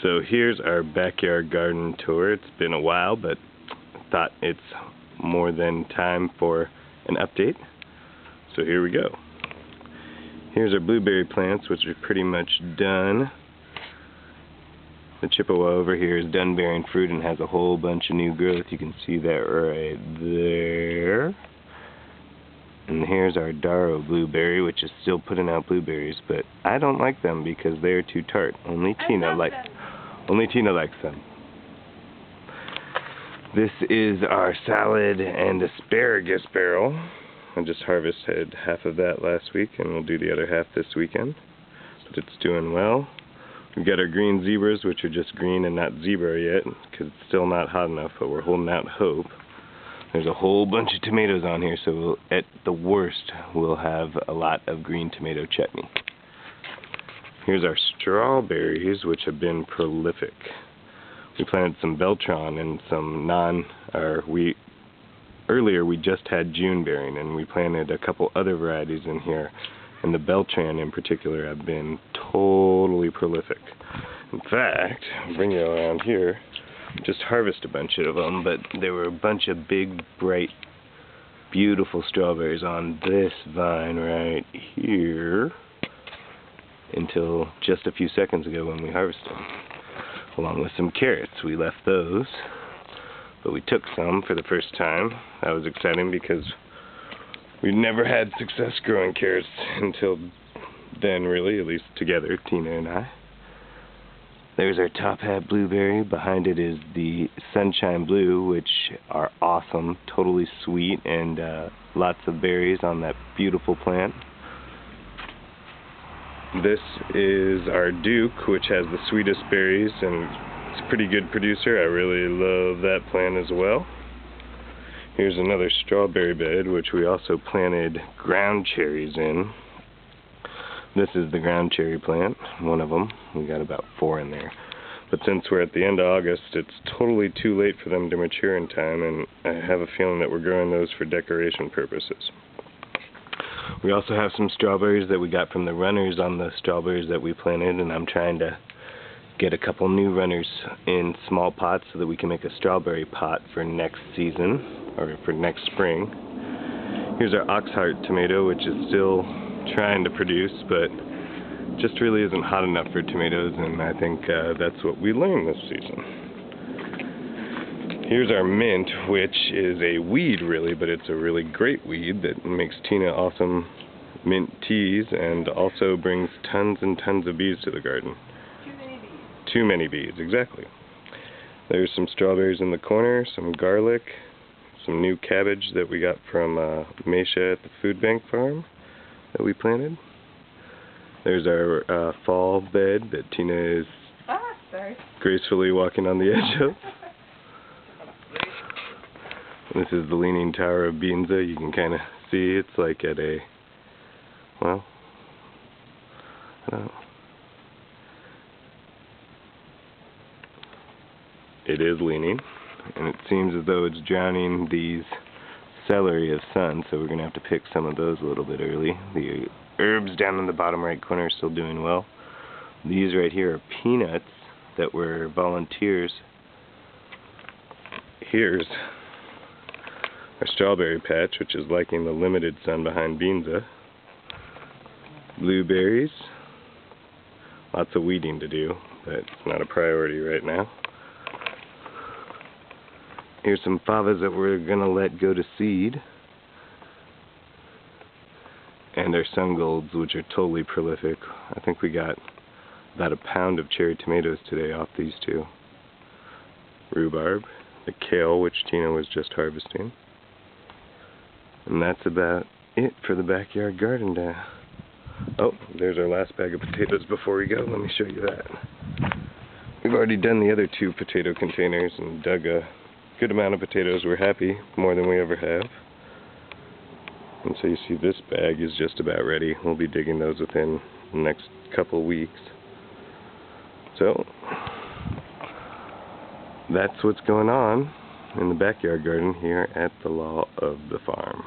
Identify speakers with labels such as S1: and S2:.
S1: So here's our backyard garden tour. It's been a while, but I thought it's more than time for an update. So here we go. Here's our blueberry plants, which are pretty much done. The Chippewa over here is done bearing fruit and has a whole bunch of new growth. You can see that right there. And here's our Darrow blueberry, which is still putting out blueberries, but I don't like them because they're too tart. Only Tina likes them. This is our salad and asparagus barrel. I just harvested half of that last week, and we'll do the other half this weekend. But it's doing well. We've got our green zebras, which are just green and not zebra yet, because it's still not hot enough, but we're holding out hope. There's a whole bunch of tomatoes on here, so at the worst, we'll have a lot of green tomato chutney. Here's our strawberries, which have been prolific. We planted some Beltron and some earlier we just had June bearing, and we planted a couple other varieties in here, and the Beltran in particular have been totally prolific. In fact, I'll bring you around here. Just harvest a bunch of them, but there were a bunch of big, bright, beautiful strawberries on this vine right here until just a few seconds ago when we harvested them, along with some carrots. We left those, but we took some for the first time. That was exciting because we'd never had success growing carrots until then, really, at least together, Tina and I. There's our top hat blueberry. Behind it is the Sunshine Blue, which are awesome, totally sweet, and lots of berries on that beautiful plant. This is our Duke, which has the sweetest berries, and it's a pretty good producer. I really love that plant as well. Here's another strawberry bed, which we also planted ground cherries in. This is the ground cherry plant, one of them. We got about 4 in there. But since we're at the end of August, it's totally too late for them to mature in time, and I have a feeling that we're growing those for decoration purposes. We also have some strawberries that we got from the runners on the strawberries that we planted, and I'm trying to get a couple new runners in small pots so that we can make a strawberry pot for next season, or for next spring. Here's our Oxheart tomato, which is still trying to produce, but just really isn't hot enough for tomatoes, and I think that's what we learned this season. Here's our mint, which is a weed really, but it's a really great weed that makes Tina awesome mint teas and also brings tons and tons of bees to the garden. Too many bees, exactly. There's some strawberries in the corner, some garlic, some new cabbage that we got from Meisha at the food bank farm that we planted. There's our fall bed that Tina is gracefully walking on the edge of. This is the Leaning Tower of Binza. You can kind of see it's like at a, well, I don't know. It is leaning, and it seems as though it's drowning these celery of sun, so we're going to have to pick some of those a little bit early. The herbs down in the bottom right corner are still doing well. These right here are peanuts that were volunteers. Here's our strawberry patch, which is liking the limited sun behind Binza. Blueberries. Lots of weeding to do, but it's not a priority right now. Here's some favas that we're going to let go to seed. And our sun golds, which are totally prolific. I think we got about a pound of cherry tomatoes today off these two. Rhubarb, the kale, which Tina was just harvesting. And that's about it for the backyard garden day. Oh, there's our last bag of potatoes before we go. Let me show you that. We've already done the other 2 potato containers and dug a good amount of potatoes. We're happy, more than we ever have. And so you see this bag is just about ready. We'll be digging those within the next couple weeks. So that's what's going on in the backyard garden here at the Law of the Farm.